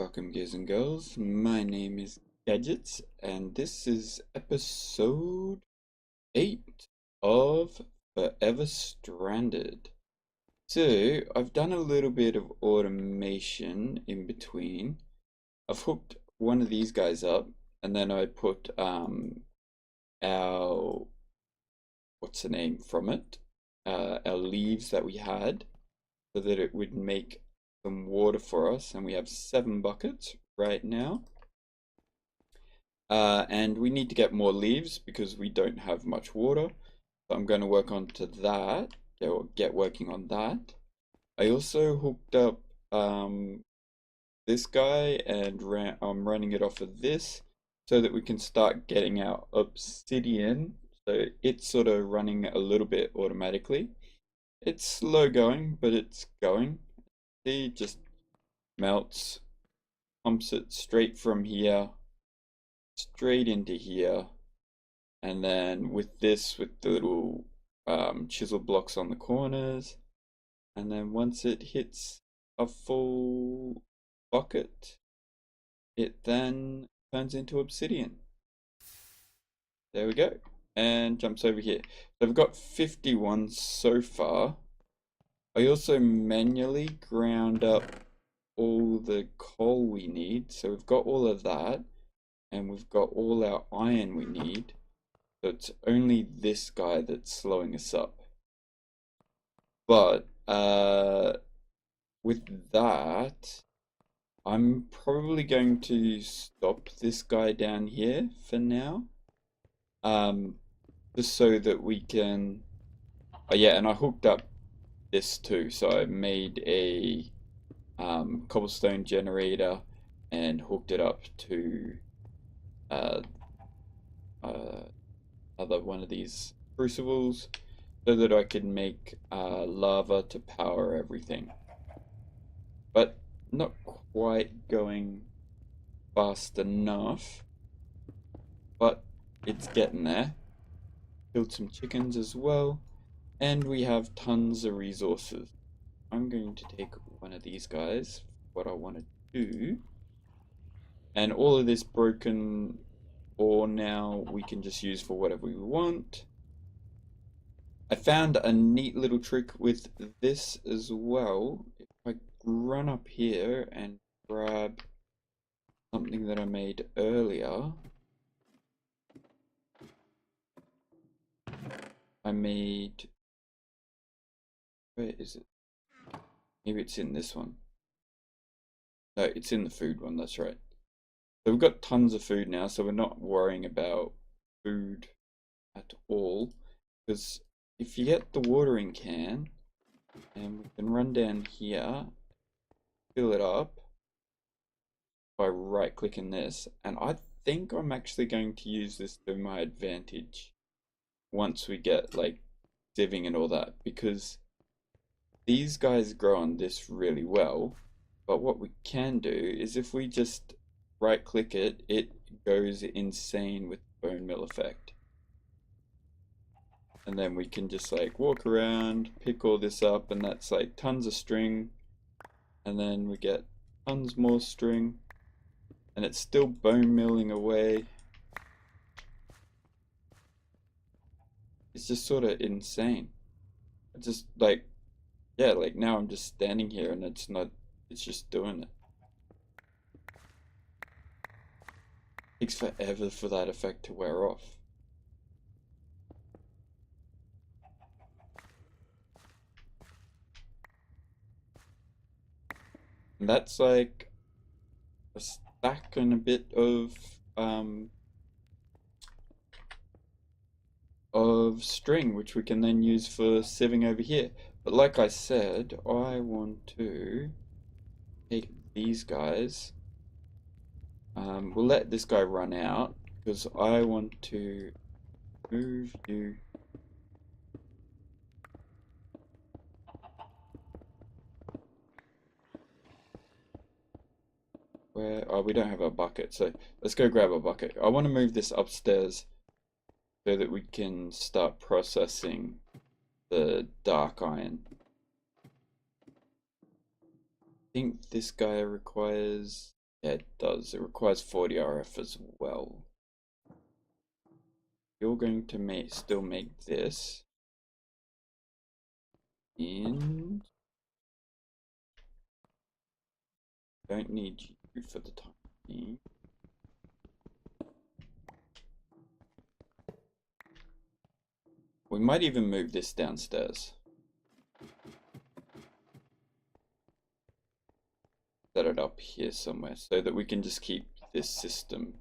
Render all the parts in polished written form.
Welcome, guys and girls. My name is Gadgets, and this is episode 8 of Forever Stranded. So, I've done a little bit of automation in between. I've hooked one of these guys up, and then I put our, what's the name from it? Our leaves that we had, so that it would make some water for us, and we have 7 buckets right now. And we need to get more leaves because we don't have much water. So I'm going to work on to that, or get working on that. I also hooked up this guy, and I'm running it off of this so that we can start getting our obsidian. So it's sort of running a little bit automatically. It's slow going, but it's going. See, just melts, pumps it straight from here, straight into here, and then with this, with the little chisel blocks on the corners, and then once it hits a full bucket, it then turns into obsidian. There we go, and jumps over here. So I've got 51 so far. I also manually ground up all the coal we need, so we've got all of that, and we've got all our iron we need, so it's only this guy that's slowing us up. But with that, I'm probably going to stop this guy down here for now, just so that we can, oh yeah, and I hooked up this too, so I made a cobblestone generator and hooked it up to another one of these crucibles so that I could make lava to power everything. But not quite going fast enough, but it's getting there. Killed some chickens as well, and we have tons of resources. I'm going to take one of these guys, what I want to do, and all of this broken ore now we can just use for whatever we want. I found a neat little trick with this as well. If I run up here and grab something that I made earlier, I made, where is it? Maybe it's in this one. No, it's in the food one, that's right. So we've got tons of food now, so we're not worrying about food at all. Because if you get the watering can, and we can run down here, fill it up by right clicking this, and I think I'm actually going to use this to my advantage once we get like sieving and all that, because these guys grow on this really well. But what we can do is if we just right click it, it goes insane with the bone meal effect. And then we can just like walk around, pick all this up, and that's like tons of string. And then we get tons more string, and it's still bone milling away. It's just sort of insane. It's just like, yeah, like now I'm just standing here and it's just doing it. Takes forever for that effect to wear off. And that's like a stack and a bit of string, which we can then use for sieving over here. But like I said, I want to take these guys. We'll let this guy run out because I want to move you. Where? Oh, we don't have a bucket, so let's go grab a bucket. I want to move this upstairs so that we can start processing the dark iron. I think this guy requires Yeah, it does. It requires 40 RF as well. You're going to still make this. And don't need you for the time being. We might even move this downstairs. Set it up here somewhere so that we can just keep this system.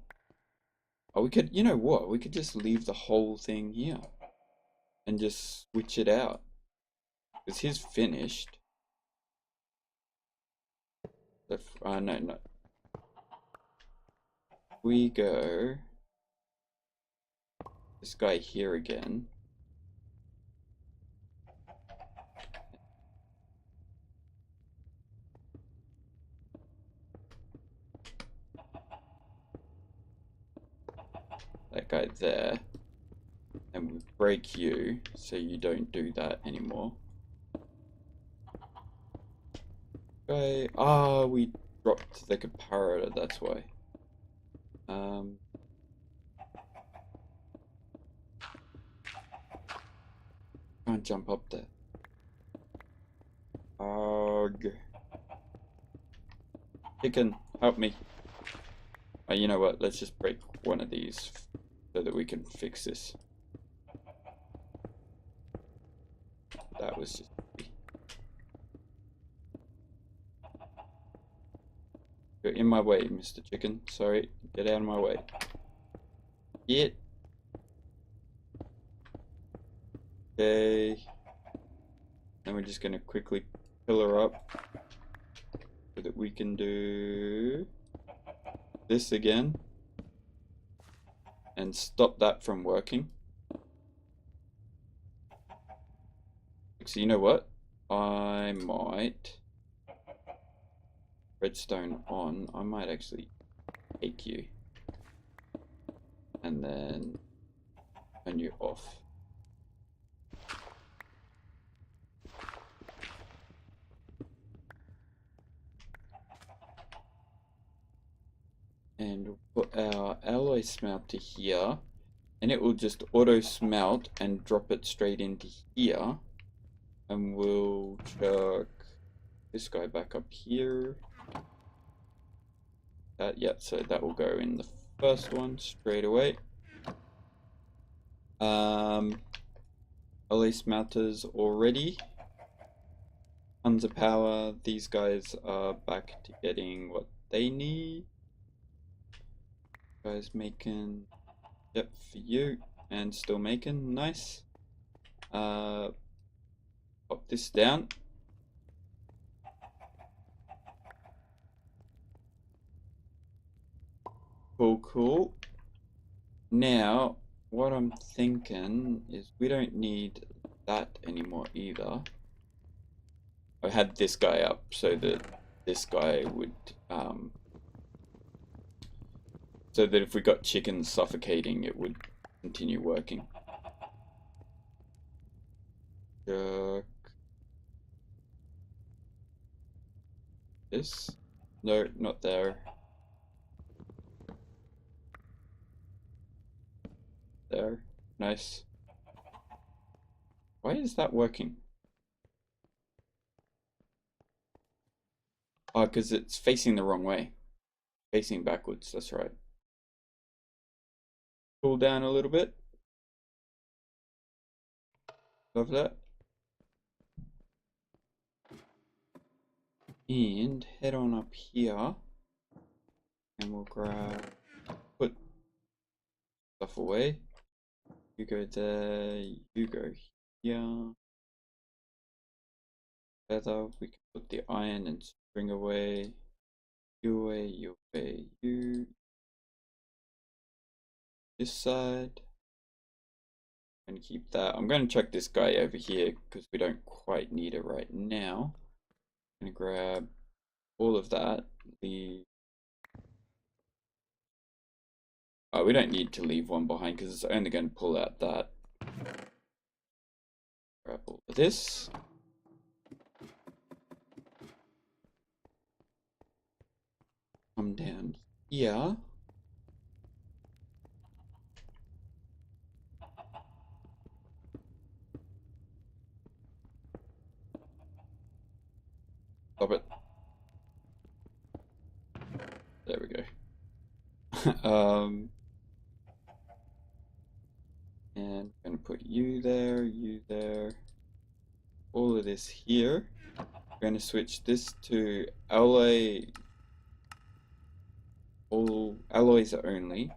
Oh, we could, you know what? We could just leave the whole thing here and just switch it out. Because he's finished. No. We go this guy here again. That guy there. And we break you so you don't do that anymore. Okay. Ah, we dropped the comparator, that's why. Can't jump up there. Arg. Chicken, help me. Oh, you know what? Let's just break one of these so that we can fix this. That was just... You're in my way, Mr. Chicken. Sorry. Get out of my way. Get. Okay. Then we're just going to quickly fill her up so that we can do this again and stop that from working. So you know what? I might... Redstone on. I might actually take you and then turn you off. And we'll put our alloy smelter here, and it will just auto smelt and drop it straight into here. And we'll chuck this guy back up here. Yeah, so that will go in the first one straight away. Alloy smelters already. Tons of power. These guys are back to getting what they need. Guys making, yep, for you, and still making, nice. Pop this down. Cool. Now, what I'm thinking is we don't need that anymore either. I had this guy up so that this guy would, so that if we got chickens suffocating, it would continue working. This? No, not there. There. Nice. Why is that working? Oh, because it's facing the wrong way. Facing backwards, that's right. Pull down a little bit. Love that. And head on up here. And we'll put stuff away. You go there, you go here. Feather, we can put the iron and string away. You away, you away, you. This side. And keep that. I'm going to chuck this guy over here because we don't quite need it right now. I'm going to grab all of that. We don't need to leave one behind because it's only going to pull out that. Grab all of this. come down here. Stop it. There we go. And I'm going to put you there, all of this here. We're going to switch this to alloy, all alloys only.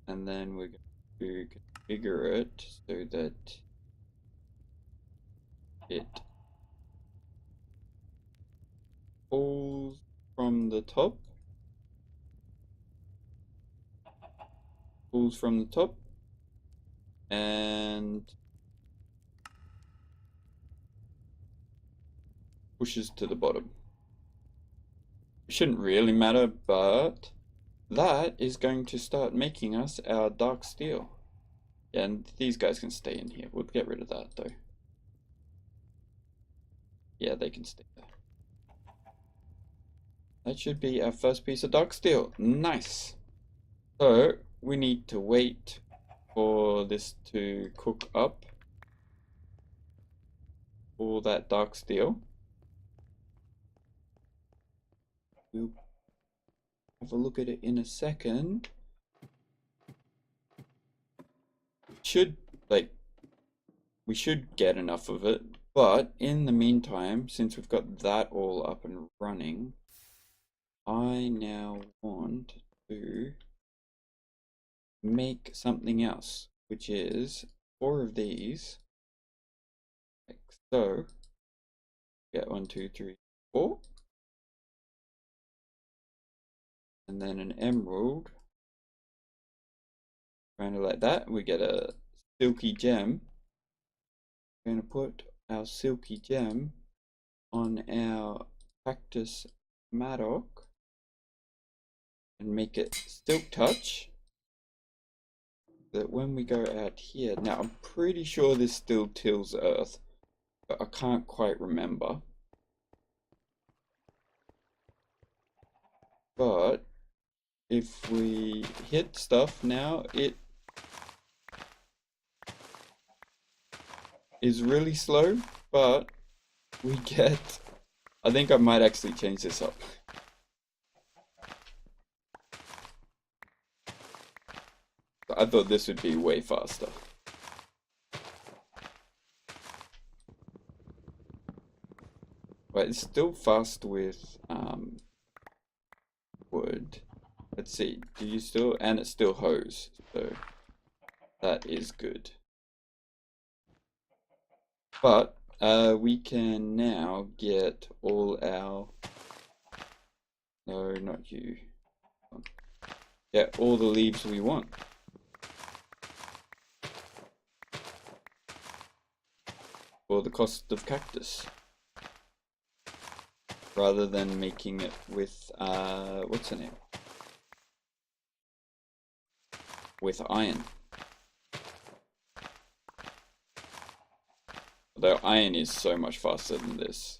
And then we're going to configure it so that it pulls from the top. Pulls from the top. And pushes to the bottom. It shouldn't really matter, but that is going to start making us our dark steel. Yeah, and these guys can stay in here. We'll get rid of that though. Yeah, they can stay there. That should be our first piece of dark steel. Nice. So we need to wait for this to cook up all that dark steel. We'll have a look at it in a second. We should get enough of it, but in the meantime, since we've got that all up and running, I now want to make something else, which is 4 of these, like so. Get 1, 2, 3, 4, and then an emerald, kind of like that. We get a silky gem. We're going to put our silky gem on our cactus mattock and make it silk touch, that when we go out here, now I'm pretty sure this still tills earth, but I can't quite remember. But if we hit stuff now, it is really slow, but we get, I think I might actually change this up. I thought this would be way faster. But it's still fast with wood. Let's see, do you still, and it's still hose, so that is good. But we can now get all our, no, not you, get all the leaves we want. For the cost of cactus, rather than making it with what's her name, with iron. Although iron is so much faster than this.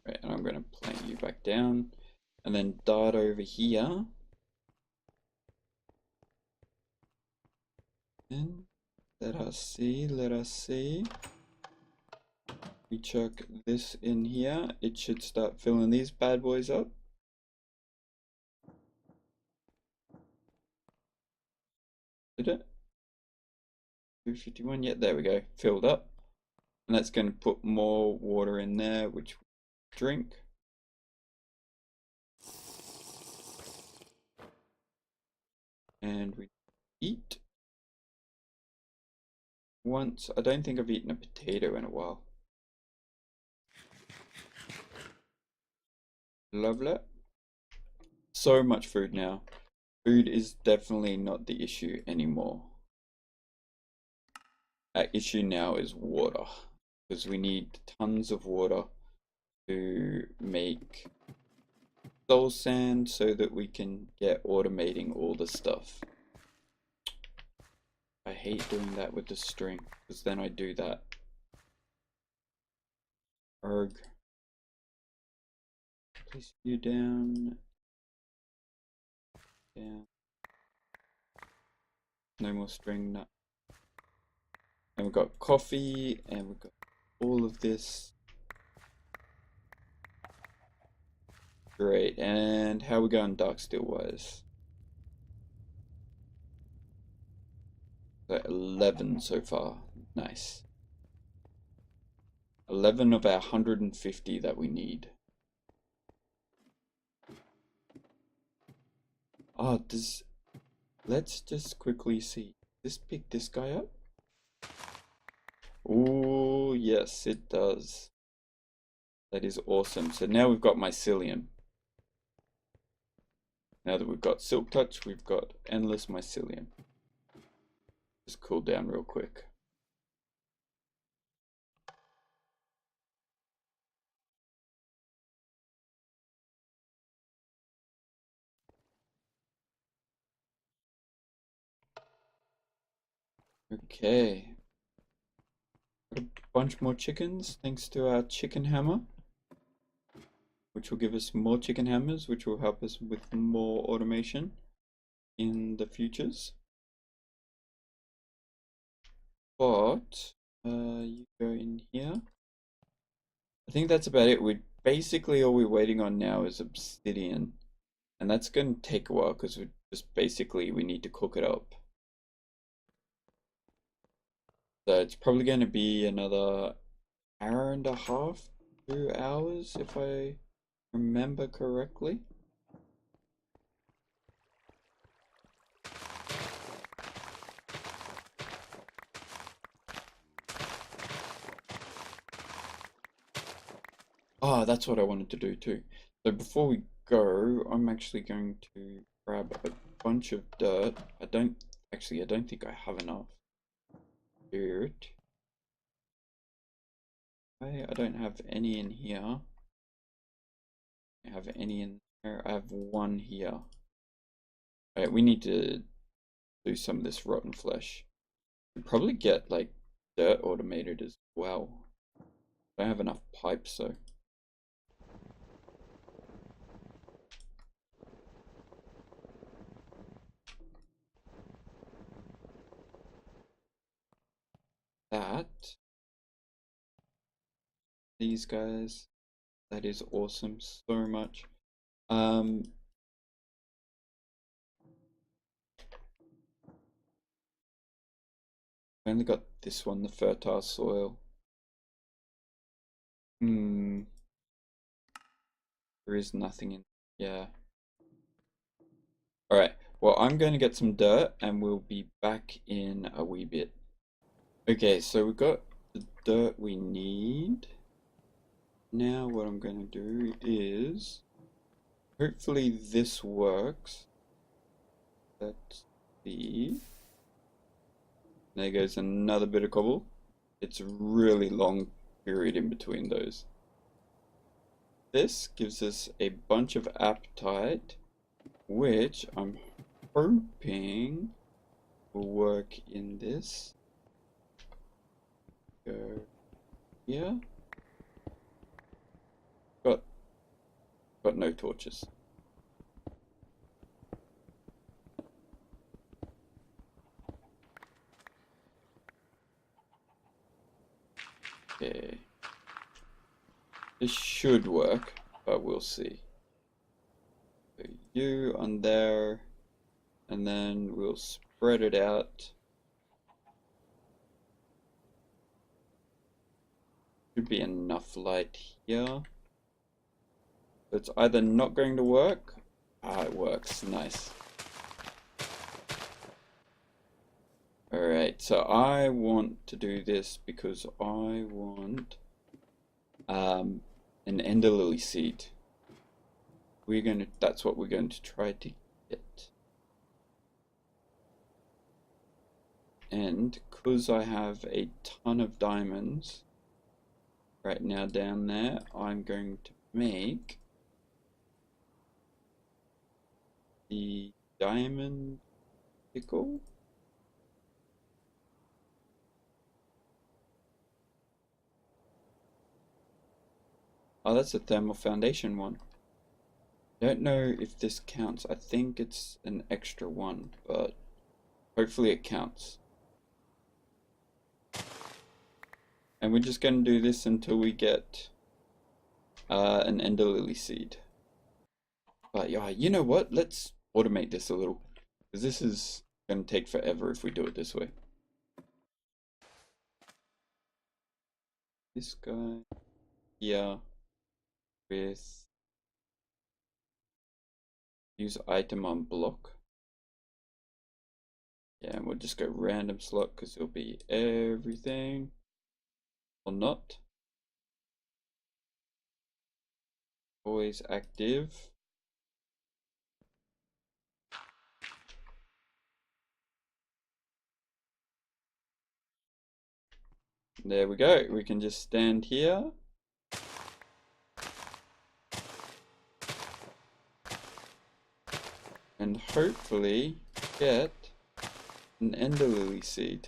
Right, and I'm going to plant you back down and then dart over here. And let us see. We chuck this in here. It should start filling these bad boys up. Did it? 251, yeah, there we go, filled up. And that's going to put more water in there, which we drink. And we eat. Once, I don't think I've eaten a potato in a while. Lovely. So much food now. Food is definitely not the issue anymore. Our issue now is water, because we need tons of water to make soul sand so that we can get automating all the stuff. I hate doing that with the string, because then I do that Arg. Place you down. Down. No more string nut. And we've got coffee, and we've got all of this. Great. And how are we going dark steel wise? So 11 so far. Nice. 11 of our 150 that we need. Oh, let's just quickly see. Does this pick this guy up? Oh, yes, it does. That is awesome. So now we've got mycelium. Now that we've got Silk Touch, we've got endless mycelium. Just cool down real quick. Okay. Got a bunch more chickens thanks to our chicken hammer, which will give us more chicken hammers, which will help us with more automation in the futures. But you go in here. I think that's about it. We basically all we're waiting on now is obsidian, and that's going to take a while because we need to cook it up. So it's probably going to be another hour and a half, 2 hours, if I remember correctly. Ah, that's what I wanted to do too. So before we go, I'm actually going to grab a bunch of dirt. I don't think I have enough dirt. I don't have any in here. I have any in there. I have one here. Alright, we need to do some of this rotten flesh. We'll probably get like dirt automated as well. I don't have enough pipes though. These guys, that is awesome so much. I only got this one, the fertile soil. There is nothing in. Yeah. Alright, well, I'm going to get some dirt and we'll be back in a wee bit. Okay, so we've got the dirt we need. Now what I'm going to do is, hopefully this works. Let's see. There goes another bit of cobble. It's a really long period in between those. This gives us a bunch of apatite, which I'm hoping will work in this. Go here. Got no torches. Okay. This should work, but we'll see. So you on there, and then we'll spread it out. Should be enough light here. It's either not going to work. Ah, it works. Nice. Alright, so I want to do this because I want an ender lily seed. That's what we're going to try to get. And because I have a ton of diamonds right now down there, I'm going to make the diamond pickle. Oh, that's a thermal foundation one. Don't know if this counts. I think it's an extra one, but hopefully it counts. And we're just going to do this until we get an ender lily seed. But yeah, you know what? Let's automate this a little, because this is going to take forever if we do it this way. This guy here with use item on block. Yeah, and we'll just go random slot because it'll be everything or not. Always active. There we go. We can just stand here. And hopefully get an ender lily seed.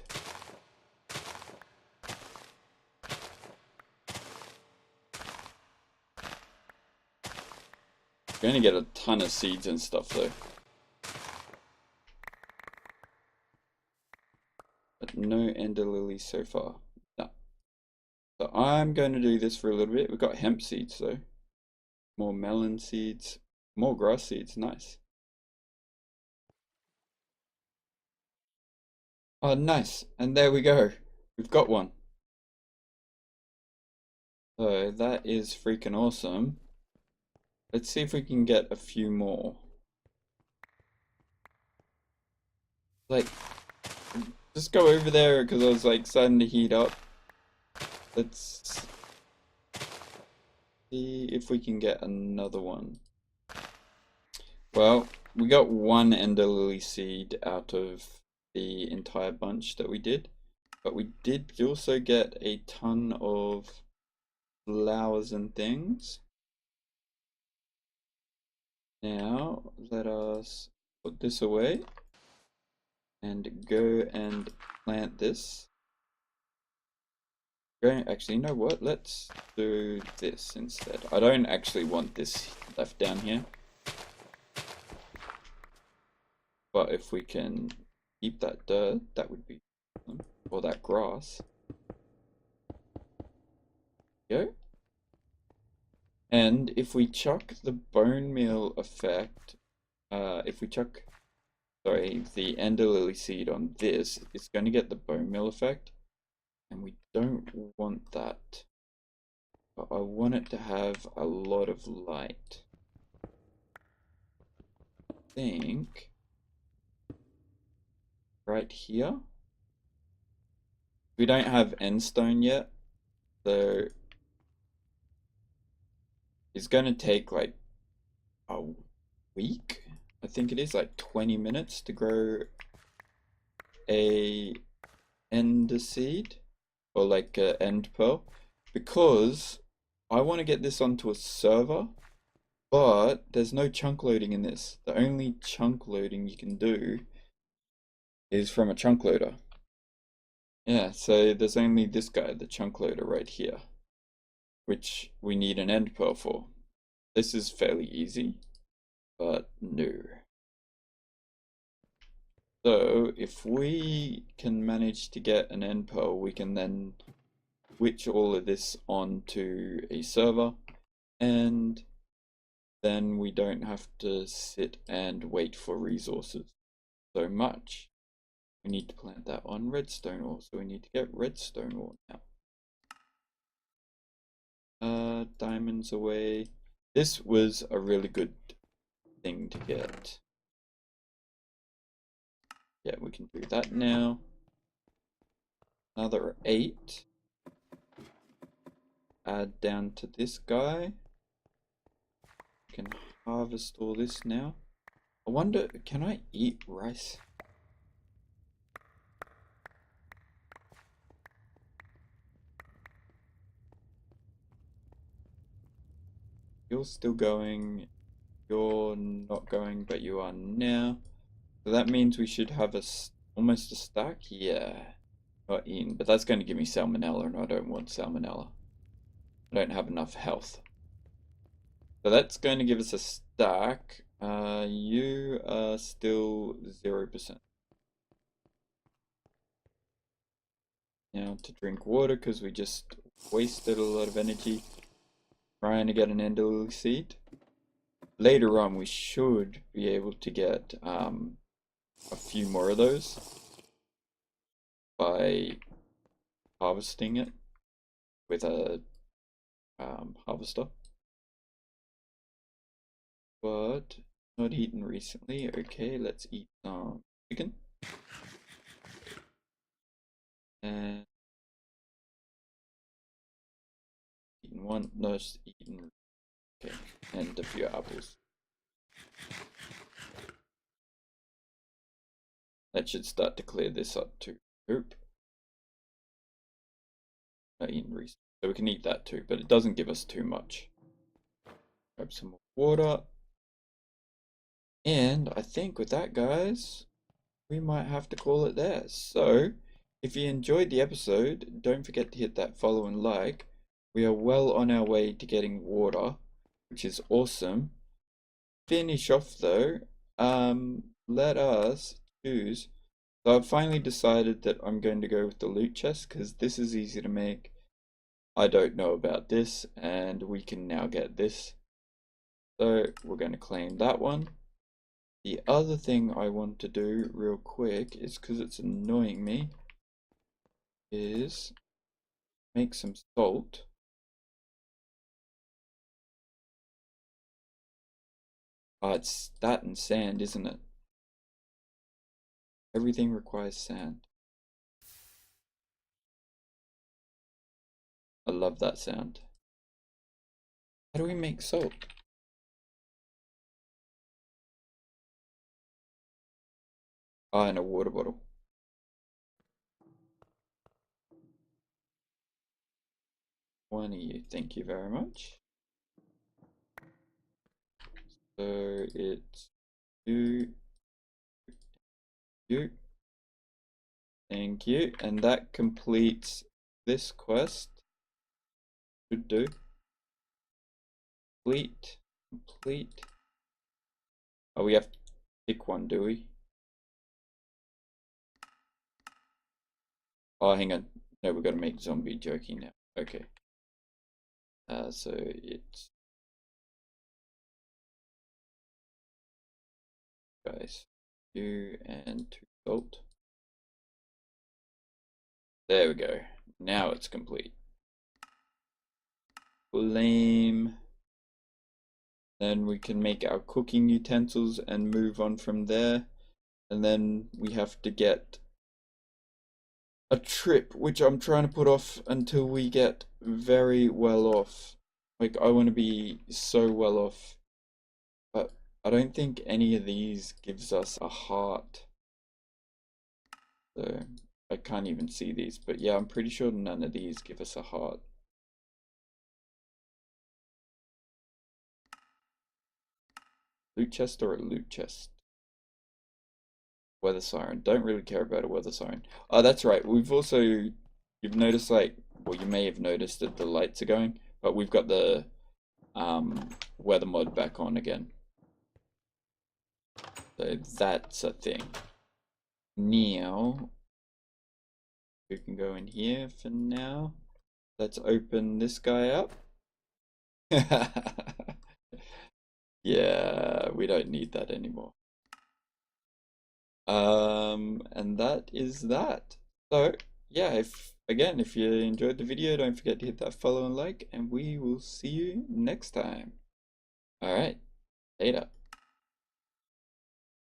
We're gonna get a ton of seeds and stuff though. But no ender lilies so far. No. So I'm going to do this for a little bit. We've got hemp seeds though. More melon seeds. More grass seeds. Nice. Oh, nice. And there we go. We've got one. So that is freaking awesome. Let's see if we can get a few more. Like, just go over there because I was like starting to heat up. Let's see if we can get another one. Well, we got one ender lily seed out of the entire bunch that we did, but we did also get a ton of flowers and things. Now let us put this away and go and plant this. Actually, you know what? Let's do this instead. I don't actually want this left down here, but if we can keep that dirt, that would be awesome. Or that grass. Go. And if we chuck the bone meal effect, if we chuck, sorry, the ender lily seed on this, it's going to get the bone meal effect, and we don't want that. But I want it to have a lot of light. I think right here. We don't have endstone yet, so it's going to take like a week. I think it is like 20 minutes to grow a ender seed or like a end pearl, because I want to get this onto a server, but there's no chunk loading in this. The only chunk loading you can do is from a chunk loader. Yeah, so there's only this guy, the chunk loader right here, which we need an end pearl for. This is fairly easy, but no. So if we can manage to get an end pearl, we can then switch all of this onto a server, and then we don't have to sit and wait for resources so much. We need to plant that on redstone ore, so we need to get redstone ore now. Diamonds away. This was a really good thing to get. Yeah, we can do that now. Another 8. Add down to this guy. We can harvest all this now. I wonder, can I eat rice? You're still going. You're not going, but you are now. So that means we should have almost a stack. Yeah, not eaten, but that's going to give me salmonella, and I don't want salmonella. I don't have enough health. So that's going to give us a stack. You are still 0%. Now to drink water, because we just wasted a lot of energy trying to get an Enderlily seed. Later on we should be able to get a few more of those by harvesting it with a harvester. But not eaten recently. Okay, let's eat some chicken. And eaten one, no, just eaten. Okay, and a few apples. That should start to clear this up too. Oop. Not eaten recently. So we can eat that too, but it doesn't give us too much. Grab some more water. And I think with that, guys, we might have to call it there. So, if you enjoyed the episode, don't forget to hit that follow and like. We are well on our way to getting water, which is awesome. Finish off though, let us choose. So I've finally decided that I'm going to go with the loot chest because this is easy to make. I don't know about this, and we can now get this. So we're going to claim that one. The other thing I want to do real quick is, because it's annoying me, is make some salt. Oh, it's that and sand, isn't it? Everything requires sand. I love that sound. How do we make salt? Ah, in a water bottle. One of you, thank you very much. So it's you, thank you, and that completes this quest. Should do. Complete. Oh, we have to pick one, do we? Oh, hang on. No, we've got to make zombie joking now. Okay. So it's guys, 2 and 2 salt. There we go. Now it's complete. Flame. Then we can make our cooking utensils and move on from there. And then we have to get a trip, which I'm trying to put off until we get very well off. Like, I want to be so well off. But I don't think any of these gives us a heart. So I can't even see these. But yeah, I'm pretty sure none of these give us a heart. Loot chest or a loot chest? Weather siren. Don't really care about a weather siren. Oh, that's right. We've also, you've noticed, like, well, you may have noticed that the lights are going, but we've got the weather mod back on again. So that's a thing. Now, we can go in here for now. Let's open this guy up. Yeah, we don't need that anymore. And that is that. So yeah, if you enjoyed the video, don't forget to hit that follow and like, and we will see you next time. All right, later.